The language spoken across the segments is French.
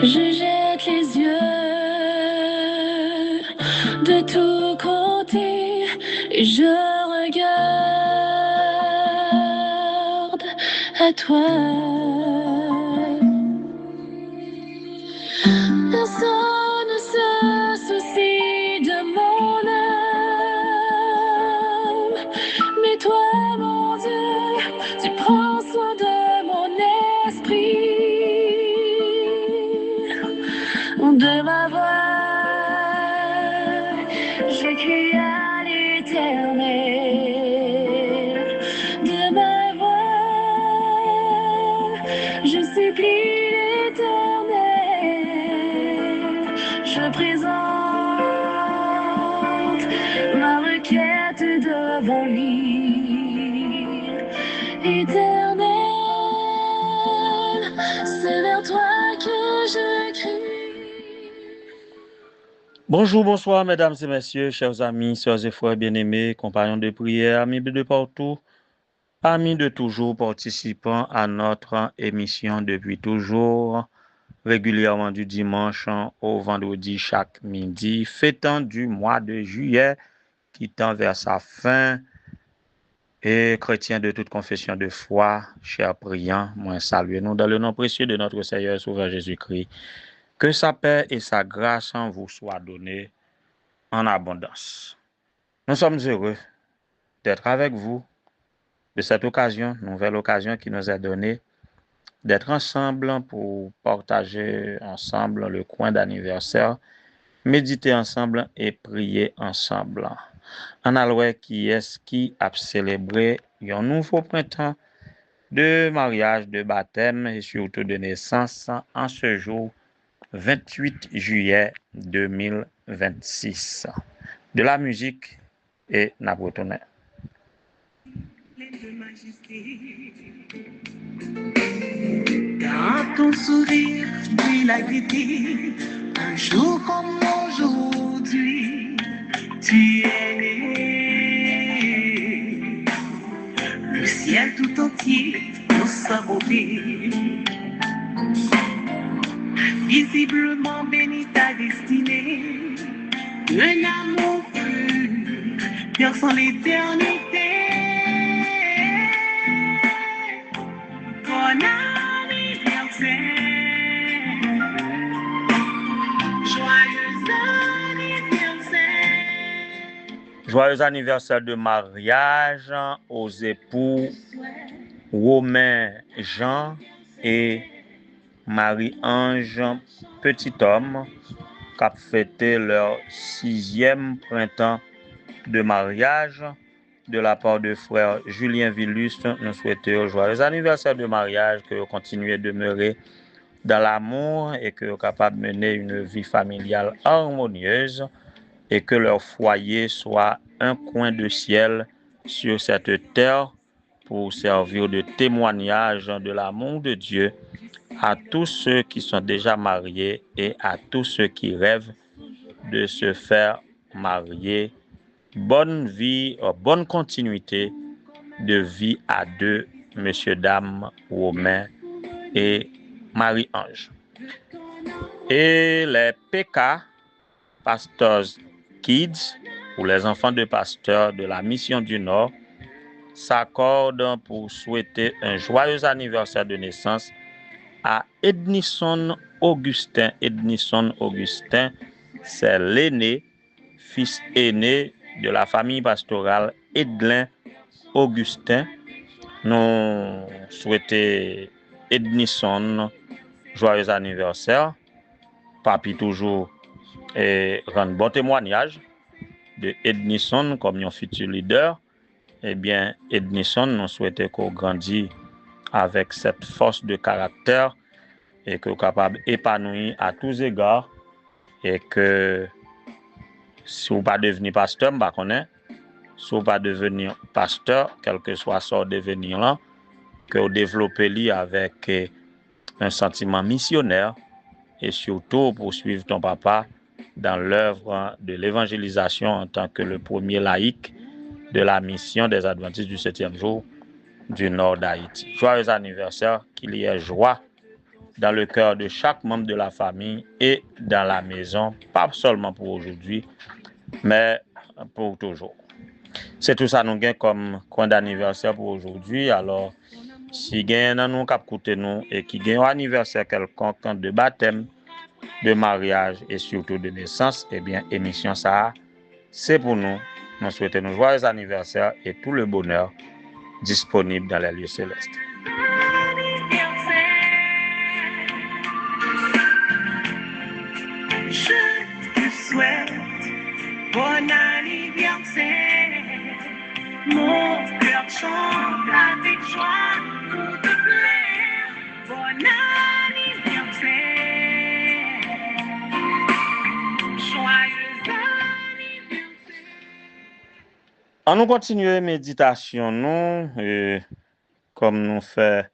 Je jette les yeux de tous côtés et je regarde à toi. Personne ne se soucie de mon âme, mais toi, mon Dieu, tu prends soin de mon esprit, de ma voix. Je crie à l'Éternel, de ma voix. Je supplie l'Éternel, je présente ma requête devant lui. Éternel, c'est vers toi que je crie. Bonjour, bonsoir, mesdames et messieurs, chers amis, sœurs et frères bien-aimés, compagnons de prière, amis de partout, amis de toujours, participants à notre émission depuis toujours, régulièrement du dimanche au vendredi chaque midi, fêtant du mois de juillet qui tend vers sa fin. Et chrétiens de toute confession de foi, chers priants, moi saluez-nous dans le nom précieux de notre Seigneur et Sauveur Jésus-Christ. Que sa paix et sa grâce vous soient données en abondance. Nous sommes heureux d'être avec vous de cette occasion, nouvelle occasion qui nous est donnée, d'être ensemble pour partager ensemble le coin d'anniversaire, méditer ensemble et prier ensemble. En alloué qui est-ce qui a célébré un nouveau printemps de mariage, de baptême et surtout de naissance en ce jour 28 juillet 2026. De la musique et Napotonais. Dans ton sourire, puis la gaieté, un jour comme aujourd'hui, tu es né. Le ciel tout entier dans sa beauté, visiblement béni ta destinée, un amour pur, perçant l'éternité. Bon anniversaire, joyeux anniversaire. Joyeux anniversaire de mariage aux époux Romain Jean et Marie-Ange Petit Homme qui ont fêté leur 6e printemps de mariage. De la part de frère Julien Villus, nous souhaitons joyeux anniversaire de mariage, que vous continuez de demeurer dans l'amour et que vous êtes capable de mener une vie familiale harmonieuse et que leur foyer soit un coin de ciel sur cette terre pour servir de témoignage de l'amour de Dieu à tous ceux qui sont déjà mariés et à tous ceux qui rêvent de se faire marier. Bonne vie, bonne continuité de vie à deux, messieurs, dames, Romain et Marie-Ange. Et les PK, Pastors Kids, ou les enfants de pasteurs de la Mission du Nord, s'accordent pour souhaiter un joyeux anniversaire de naissance à Ednison Augustin. Ednison Augustin, c'est l'aîné, fils aîné de la famille pastorale Edlin Augustin. Nous souhaitons Ednison joyeux anniversaire. Papi toujours rend bon témoignage de Ednison comme un futur leader. Eh bien, Ednison, nous souhaitons qu'on grandisse avec cette force de caractère et que capable d'épanouir à tous égards et que si vous pas devenir pasteur, bah connaît, si vous pas devenir pasteur, quel que soit son devenir là, que vous développez lui avec un sentiment missionnaire et surtout poursuivre ton papa dans l'œuvre de l'évangélisation en tant que le premier laïc de la mission des Adventistes du 7e jour du nord d'Haïti. Joyeux anniversaire, qu'il y ait joie dans le cœur de chaque membre de la famille et dans la maison, pas seulement pour aujourd'hui, mais pour toujours. C'est tout ça nous gagne comme coin d'anniversaire pour aujourd'hui. Alors, si gagne dans nous cap coûter nous et qui gagne un anniversaire quelconque de baptême, de mariage et surtout de naissance, eh bien, émission ça, c'est pour nous. Nous souhaitons nous joyeux anniversaire et tout le bonheur disponible dans les lieux célestes. Je te souhaite bon anniversaire. Mon cœur chante avec joie pour te plaire. Bon anniversaire. Joyeux anniversaire. On nous continue méditation nous comme nous fait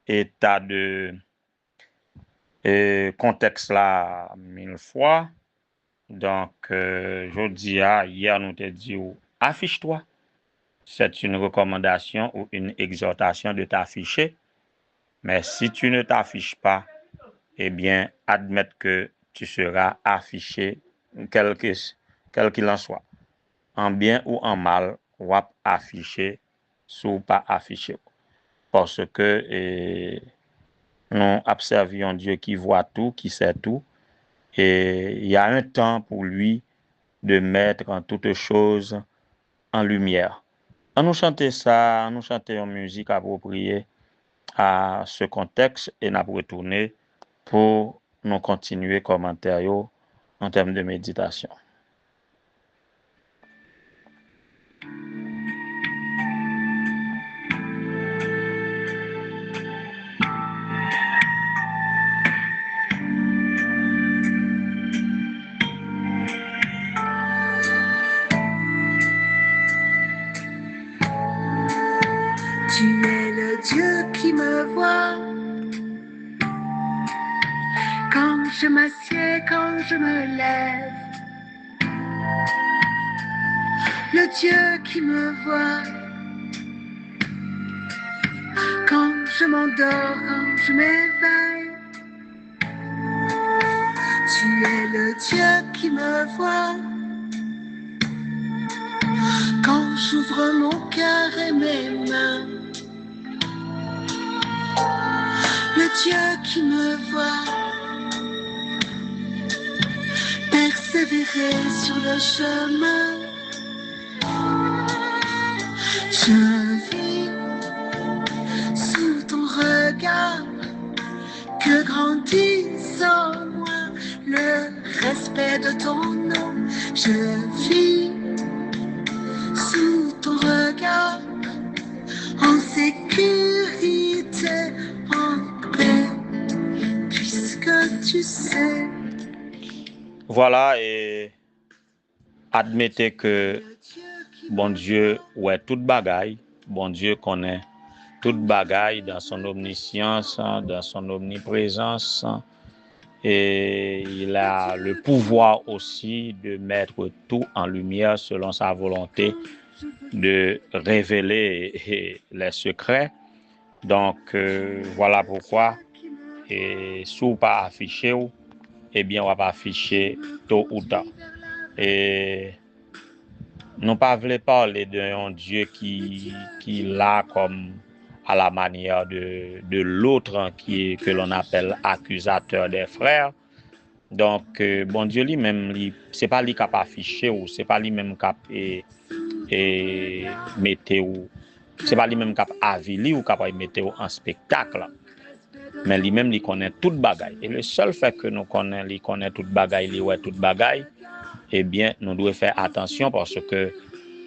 état de contexte là 1000 fois. Donc je dis hier nous te dit affiche-toi. C'est une recommandation ou une exhortation de t'afficher. Mais si tu ne t'affiches pas, eh bien admettre que tu seras affiché quel qu'il en soit. En bien ou en mal, ou affiché, ou pas affiché. Parce que nous observions Dieu qui voit tout, qui sait tout, et il y a un temps pour lui de mettre en toutes choses en lumière. On nous chanter ça, on nous chanter en musique appropriée à ce contexte et nous retourner pour nous continuer commentaire en termes de méditation. Tu es le Dieu qui me voit quand je m'assieds, quand je me lève. Le Dieu qui me voit quand je m'endors, quand je m'éveille. Tu es le Dieu qui me voit quand j'ouvre mon cœur et mes mains. Le Dieu qui me voit persévérer sur le chemin. Je vis sous ton regard, que grandisse en moi le respect de ton nom. Je vis sous ton regard, en sécurité, en paix, puisque tu sais. Voilà, et admettez que bon Dieu ouais toute bagaille, bon Dieu connaît toute bagaille dans son omniscience, dans son omniprésence, et il a le pouvoir aussi de mettre tout en lumière selon sa volonté, de révéler les secrets. Donc voilà pourquoi, et si pas affiché, eh bien on va pas afficher tôt ou tard. Et nous pas voulons parler d'un Dieu qui l'a comme à la manière de l'autre que l'on appelle accusateur des frères. Donc bon Dieu lui-même, c'est pas lui qui a affiché ou c'est pas lui-même qui a mettre ou c'est pas lui-même qui a avili ou qui a mettre en spectacle. Mais lui-même il connaît toute bagaille. Et le seul fait que nous connaît, il connaît toute bagaille, il ouais toute bagaille, eh bien nous devons faire attention parce que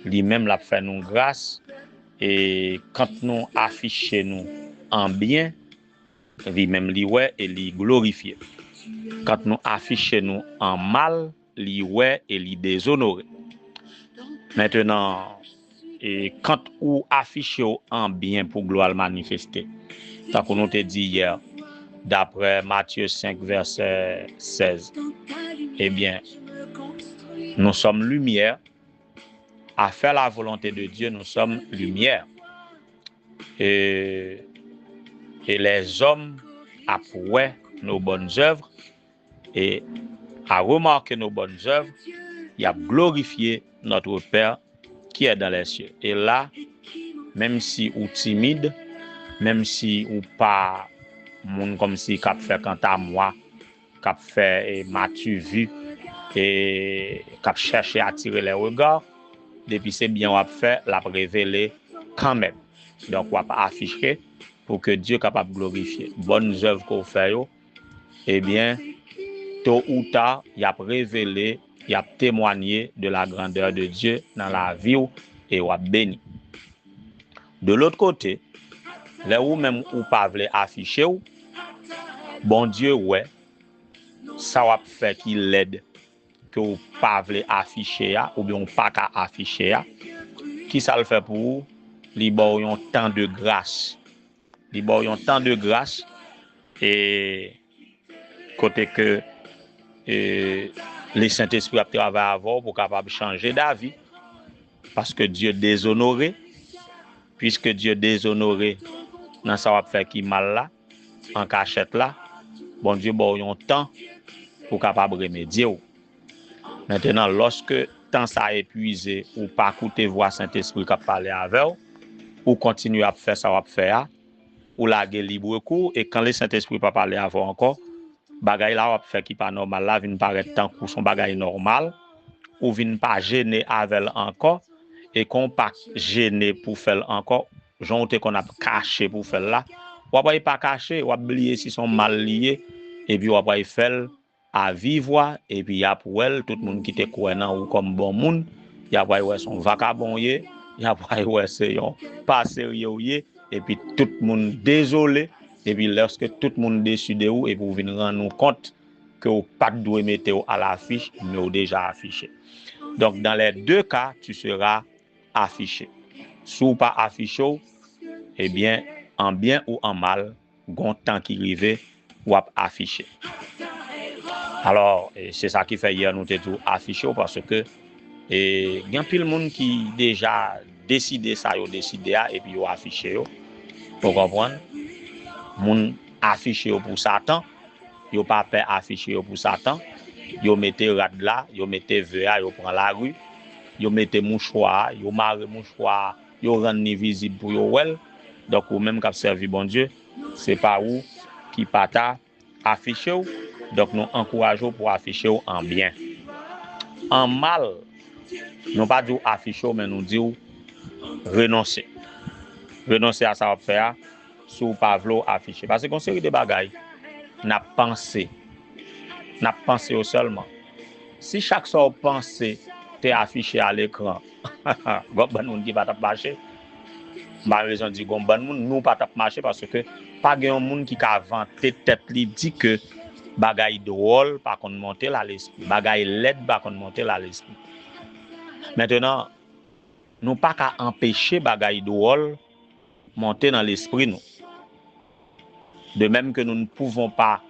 lui-même l'a fait nous grâce, et quand nous affichons nous en bien, lui-même lui ouais et lui glorifié. Quand nous affichons nous en mal, lui ouais et lui déshonoré. Maintenant, et quand ou affichez en bien pour gloire manifester, tant qu'on nous te dit hier, d'après Matthieu 5 verset 16, eh bien nous sommes lumière. À faire la volonté de Dieu, nous sommes lumière. Et les hommes à ouais nos bonnes œuvres et à remarquer nos bonnes œuvres, il a glorifié notre Père qui est dans les cieux. Et là, même si ou timide, même si ou pas monde comme si cap fait quant à moi, cap fait et m'as-tu vu et cap chercher à attirer les regards, depuis c'est bien on fait la révéler quand même. Donc on va afficher pour que Dieu capable de glorifier. Bonnes œuvres qu'on fait, eh bien, tôt ou tard, il a révélé, il a témoigné de la grandeur de Dieu dans la vie et on a béni. De l'autre côté, là où même ou pas voulez afficher, bon Dieu, ouais, ça va faire qu'il l'aide que ou pas voulez afficher ou bien pas qu'à afficher. Qui ça le fait pour vous? Li bon yon temps de grâce. Li bon yon temps de grâce et côté que le Saint-Esprit a travaillé avant pour capable changer d'avis parce que Dieu déshonoré, puisque Dieu déshonoré dans ça va faire qui mal là en cachette là, bon Dieu bon yon temps pour capable remédier. Maintenant lorsque temps ça épuisé ou pas écouter voix Saint-Esprit qui parler avec ou continuer à faire ça va faire ou la libre cours et quand le Saint-Esprit pas parler avant encore bagay la va faire qui pas normal là vinn paraître tant pour son bagay normal ou vinn pas gêner avec encore et qu'on pas gêner pour faire encore jonte qu'on a caché pour faire là ou pas caché ou oublier si sont mal liés et puis ou pas faire à vivre et puis y a pour elle tout le monde qui te croyant ou comme bon monde y a pas son vagabond y a pas c'est pas sérieux et puis tout le monde désolé et puis lorsque tout le monde décide ou et pour venir rendre nous compte que vous pas doit mettre à l'affiche mais vous déjà affiché. Donc dans les deux cas tu seras affiché. Si ou pas affiché, eh bien en bien ou en mal, gon temps qui rive ou affiché. Alors c'est ça qui fait hier nous tout affiché parce que et il y a pile monde qui déjà décidé ça yo décidé et puis yo affiché yo. Vous comprenez? Moun affiché pour Satan, yo pas peur affiché pour Satan, yo mettez rad là, yo mettez VA, yo prend la rue, yo mettez mouchoir, yo marre mouchoir, yo rend ni visible pour yo well. Donc ou même qui servi bon Dieu, c'est pas où qui pata affiché ou. Donc nous encourageons pour afficher en bien. En mal, nous pas dire afficher mais nous dire renoncer. Renoncer à ça faire sous pas vouloir afficher parce qu'on série de bagailles n'a pensé au seulement si chaque fois pensée t'es affiché à l'écran bon monde qui va t'a marcher ma raison dit bon monde nous pas t'a marcher parce que pas grand monde qui a vanté tête li dit que bagaille drôle pas qu'on monter là l'esprit bagaille laide pas qu'on monter là l'esprit maintenant nous pas qu'à empêcher bagaille drôle monter dans l'esprit nous. De même que nous ne pouvons pas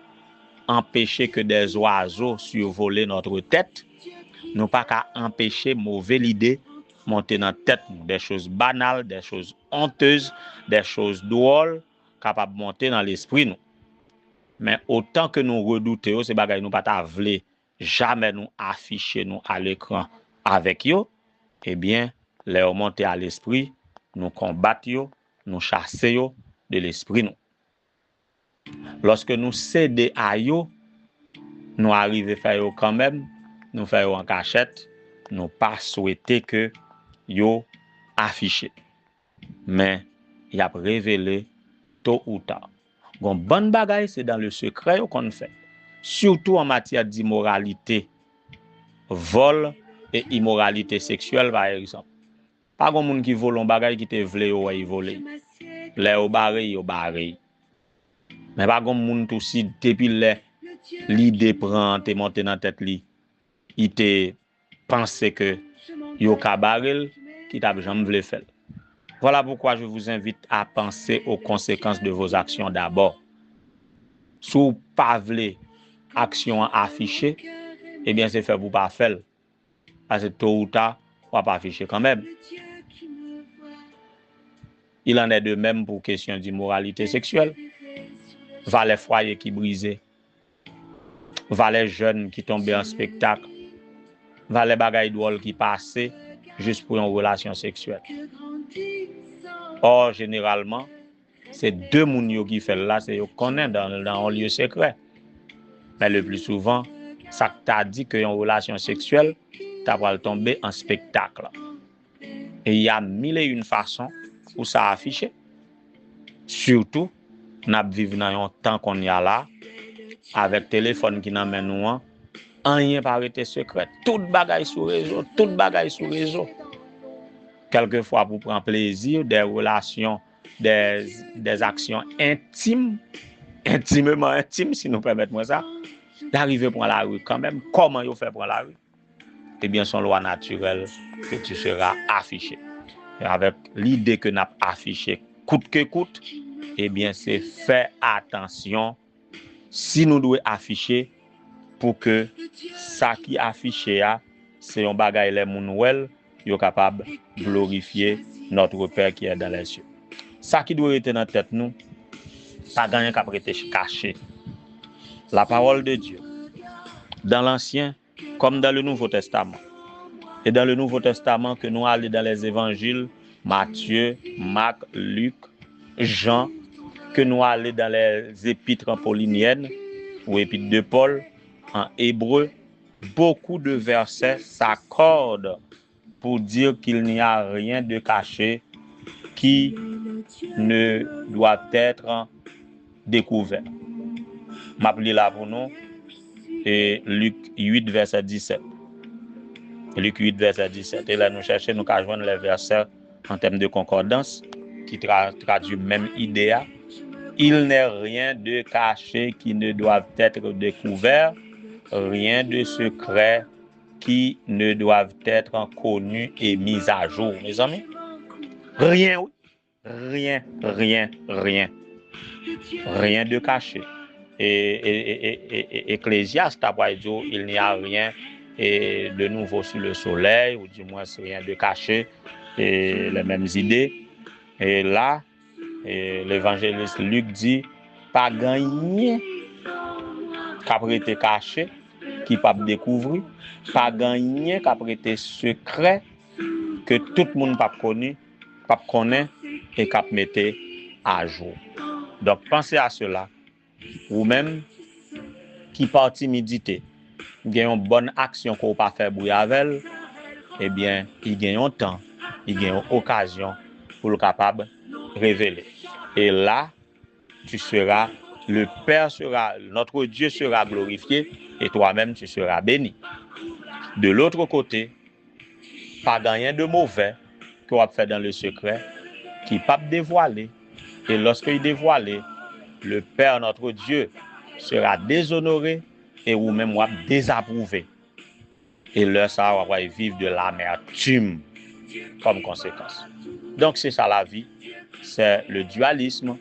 empêcher que des oiseaux survolent notre tête, nous pas qu'à empêcher mauvaise idée monter dans la tête, des choses banales, des choses honteuses, des choses drôles, capables de monter dans l'esprit nous. Mais autant que nous redoutons ces bagages, nous pas t'avler jamais nous afficher nous à l'écran avec eux, eh bien, les remonter à l'esprit, nous combattre, nous chasser de l'esprit nous. Lorsque nous cédons à eux, nous arrivons à faire quand même, nous faisons en cachette, nous pas souhaiter que yo affiché. Mais il a révélé tôt ou tard. Bon bonne bagaille c'est dans le secret qu'on fait. Surtout en matière d'immoralité, vol et immoralité sexuelle par exemple. Pas grand monde qui vole un bagaille qui te vle ou y voler. Les au barré. Mais pas grand monde aussi depuis l'idée prend te monter dans tête li. Il te pensé que yo ka barrel qui t'a jamais voulu faire. Voilà pourquoi je vous invite à penser aux conséquences de vos actions d'abord. Si vous pas voulez action affichée, eh bien c'est fait pour pas faire. Parce que tôt ou tard, on va pas afficher quand même. Il en est de même pour question d'immoralité sexuelle. valet foyer qui brisé, valet jeune qui tombé en spectacle, valet bagay drôle qui passé juste pour une relation sexuelle. Or, généralement, c'est deux moun qui fait là, c'est yo connaît dans un lieu secret. Mais le plus souvent, ça t'a dit que une relation sexuelle, t'as pas tomber en spectacle. Et il y a mille et une façons où ça affiché. Surtout, n'a vivre dans un temps qu'on y a là, avec téléphone qui n'amène nous, rien pas été secret. Tout bagay sur réseau, tout bagay sur réseau. Quelquefois pour prendre plaisir, des relations, des actions intimes, intimement intimes, si nous permettons ça, d'arriver pour la rue quand même. Comment il fait pour la rue? Eh bien, son loi naturelle que tu seras affiché. Et avec l'idée que nous avons affiché coûte que coûte, eh bien, c'est faire attention si nous devons afficher pour que ça qui affiché, c'est un bagay les mounouel, yo capable de glorifier notre Père qui est dans les cieux. Ça qui doit être dans la tête nous, pas gagner qu'à prêter caché. La parole de Dieu, dans l'Ancien comme dans le Nouveau Testament. Et dans le Nouveau Testament, que nous allons dans les évangiles, Matthieu, Marc, Luc, Jean, que nous allons dans les épîtres pauliniennes ou épîtres de Paul, en hébreu, beaucoup de versets s'accordent pour dire qu'il n'y a rien de caché qui ne doit être découvert. M'appelez là pour nous, et Luc 8, verset 17. Luc 8, verset 17. Et là, nous cherchons, nous joindre les versets en termes de concordance qui traduit même idée. Il n'est rien de caché qui ne doit être découvert, rien de secret qui ne doivent être connus et mis à jour, mes amis. Rien, oui. Rien de caché. Et Ecclésiaste a dit, il n'y a rien de nouveau sous le soleil, ou du moins rien de caché, et les mêmes idées. Et là, l'évangéliste Luc dit, pas gagné qu'après été caché, qui pas découvrir, pas gagné qu'après été secret, que tout le monde pas connu, pas connaît et cap mettre à jour. Donc pensez à cela. Ou même qui par timidité, gagne une bonne action qu'on pas faire bruit avec, eh bien, il gagne un temps, il gagne une occasion pour le capable révéler. Et là, tu seras, le Père sera, notre Dieu sera glorifié et toi-même tu seras béni. De l'autre côté, pas rien de mauvais qu'on va faire dans le secret, qui ne pas dévoiler. Et lorsqu'il dévoile, le Père, notre Dieu, sera déshonoré et ou même désapprouvé. Et là, ça va vivre de l'amertume comme conséquence. Donc, c'est ça la vie. C'est le dualisme.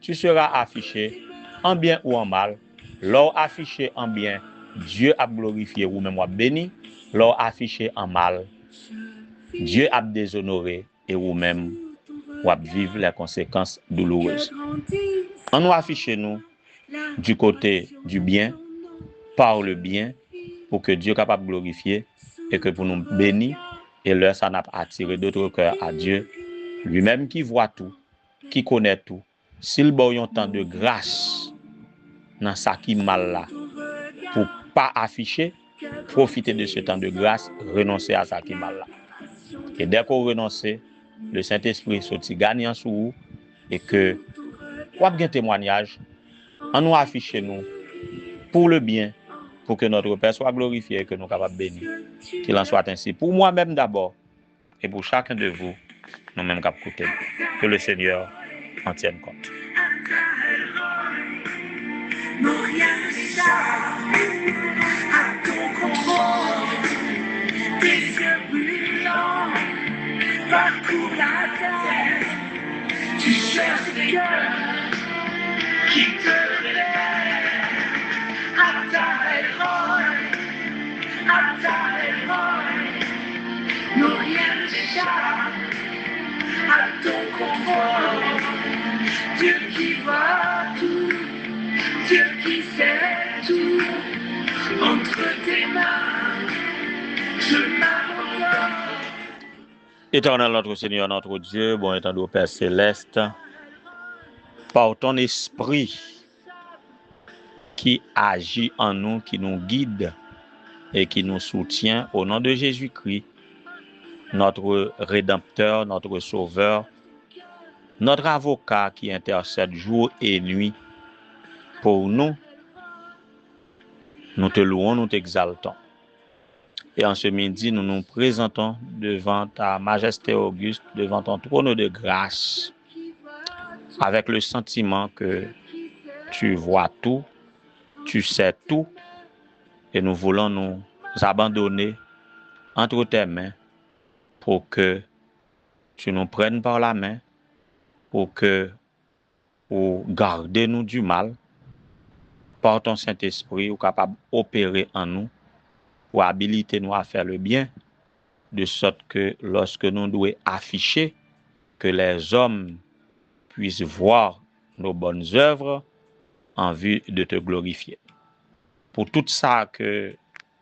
Tu seras affiché en bien ou en mal. Lors affiché en bien, Dieu a glorifié ou même béni. Lors affiché en mal, Dieu a déshonoré et ou même vivre les conséquences douloureuses. On nous affiche nous du côté du bien, par le bien, pour que Dieu soit capable de glorifier et que pour nous bénir, et là ça n'a pas attiré d'autres cœurs à Dieu, lui-même qui voit tout, qui connaît tout. S'il y a un temps de grâce dans ça qui mal là, pour pas afficher, profiter de ce temps de grâce, renoncer à ça qui mal là. Et dès qu'on renonce, le Saint-Esprit sorti gagnant sur vous et que ou bien témoignage, on nous affiche nous pour le bien, pour que notre Père soit glorifié et que nous soyons capables de bénir. Qu'il en soit ainsi pour moi-même d'abord et pour chacun de vous, nous-mêmes qui écoutons. Que le Seigneur en tienne compte. Parcours la terre, tu cherches des cœurs qui te relèvent à ta héroïne, non rien n'échappe à ton confort, Dieu qui voit tout Éternel notre Seigneur, notre Dieu, bon étant au Père Céleste, par ton esprit qui agit en nous, qui nous guide et qui nous soutient, au nom de Jésus-Christ, notre Rédempteur, notre Sauveur, notre avocat qui intercède jour et nuit pour nous, nous te louons, nous t'exaltons. Et en ce midi, nous nous présentons devant ta majesté auguste, devant ton trône de grâce, avec le sentiment que tu vois tout, tu sais tout, et nous voulons nous abandonner entre tes mains pour que tu nous prennes par la main, pour garder nous du mal, par ton Saint-Esprit, ou capable d'opérer en nous, pour habiliter nous à faire le bien, de sorte que lorsque nous devons afficher, que les hommes puissent voir nos bonnes œuvres en vue de te glorifier. Pour tout ça que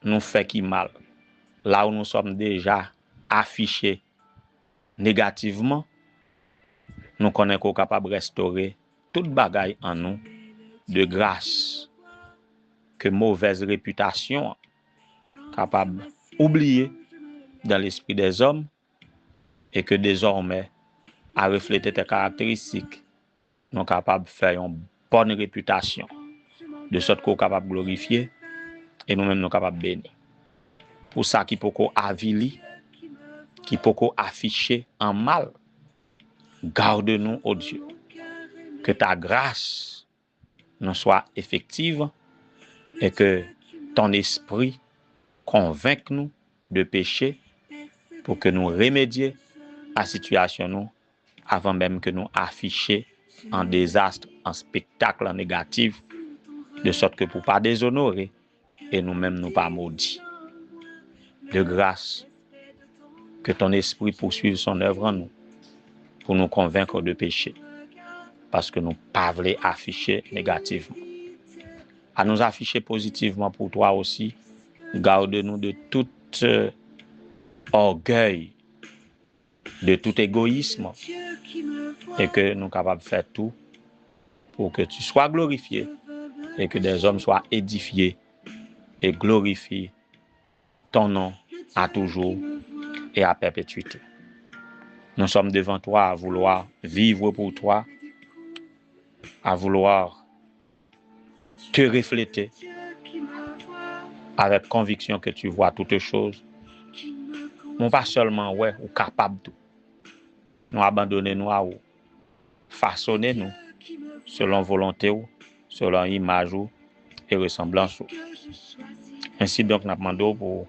nous fait qui mal, là où nous sommes déjà affichés négativement, nous connaissons qu'on est capable de restaurer toute bagaille en nous de grâce, que mauvaise réputation capable d'oublier dans l'esprit des hommes, et que désormais, à refléter tes caractéristiques, nous sommes capables de faire une bonne réputation, de sorte qu'on est capable de glorifier, et nous-mêmes nous sommes capables de bénir. Pour ça qui peut avili, qui peut afficher en mal, garde-nous, ô Dieu, que ta grâce nous soit effective, et que ton esprit convainque nous de péché, pour que nous remédions à la situation nous, avant même que nous affichions en désastre, en spectacle en négatif, de sorte que pour ne pas déshonorer, et nous-mêmes nous pas maudits. De grâce, que ton esprit poursuive son œuvre en nous, pour nous convaincre de péché, parce que nous ne pas voulons afficher négativement. À nous afficher positivement pour toi aussi, garde-nous de tout orgueil, de tout égoïsme, et que nous sommes capables de faire tout pour que tu sois glorifié, et que des hommes soient édifiés et glorifient ton nom à toujours et à perpétuité. Nous sommes devant toi à vouloir vivre pour toi, à vouloir te refléter avec conviction que tu vois toutes choses. Non pas seulement ouais, ou capable de nous abandonner, nous à ou façonner nous selon volonté ou selon image ou et ressemblance ou. Ainsi donc nous demandons pour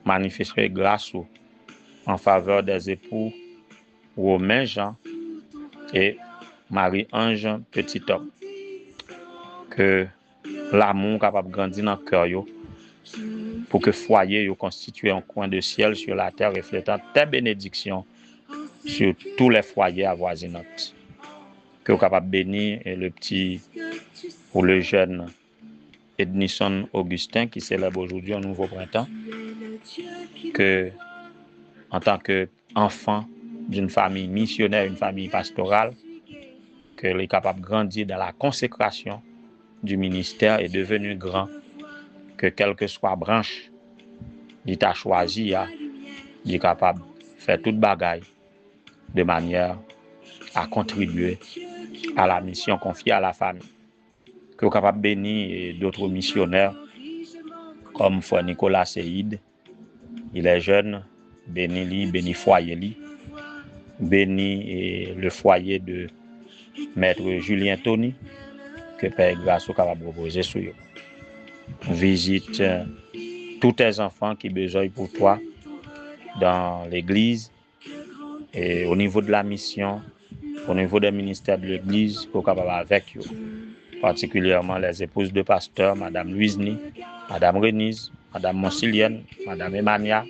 manifester grâce ou en faveur des époux Romain Jean et Marie-Ange Petit Homme, que l'amour capable de grandir dans le cœur pour que foyer constitue un coin de ciel sur la terre reflétant tes bénédictions sur tous les foyers avoisinants. Que vous capable de bénir le petit ou le jeune Ednison Augustin qui célèbre aujourd'hui un nouveau printemps, que en tant qu'enfant d'une famille missionnaire, une famille pastorale, qu'il est capable de grandir dans la consécration du ministère et devenu grand, que quelle que soit branche il t'a choisi, il est capable de faire toute bagaille de manière à contribuer à la mission confiée à la famille. Que vous capable de bénir d'autres missionnaires comme Frère Nicolas Seïd, il est jeune, béni foyer, béni le foyer de Maître Julien Tony, que Père Grâce est capable de proposer sur eux. Visite tous tes enfants qui besoin pour toi dans l'église et au niveau de la mission, au niveau des ministères de l'église, pour capable avec eux. Particulièrement les épouses de pasteur, Madame Louisny, Madame Renise, Madame Monsilienne, Madame Emania,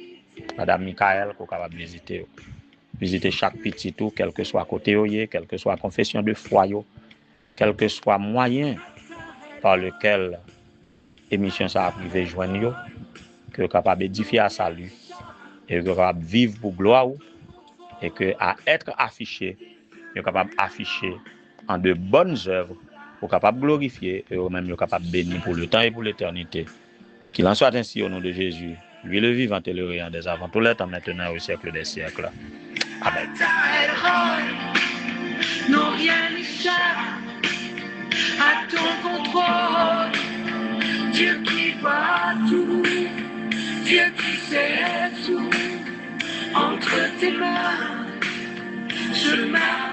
Madame Michael, pour capable visiter. Visiter chaque petit tout, quel que soit côté, quelle que soit confession de foi, quel que soit moyen par lequel l'émission ça a privé joindre, que capable d'édifier à salut et capable vivre pour gloire et que à être affiché, ils sont capables d'afficher en de bonnes œuvres pour capable glorifier et eux-mêmes capable bénir pour le temps et pour l'éternité. Qu'il en soit ainsi au nom de Jésus, lui le vivant et le réel des avant tout les temps, maintenant et au siècle des siècles. Amen. Non, rien n'échappe à ton contrôle. Dieu qui voit tout, Dieu qui sait tout. Entre tes mains, je marche.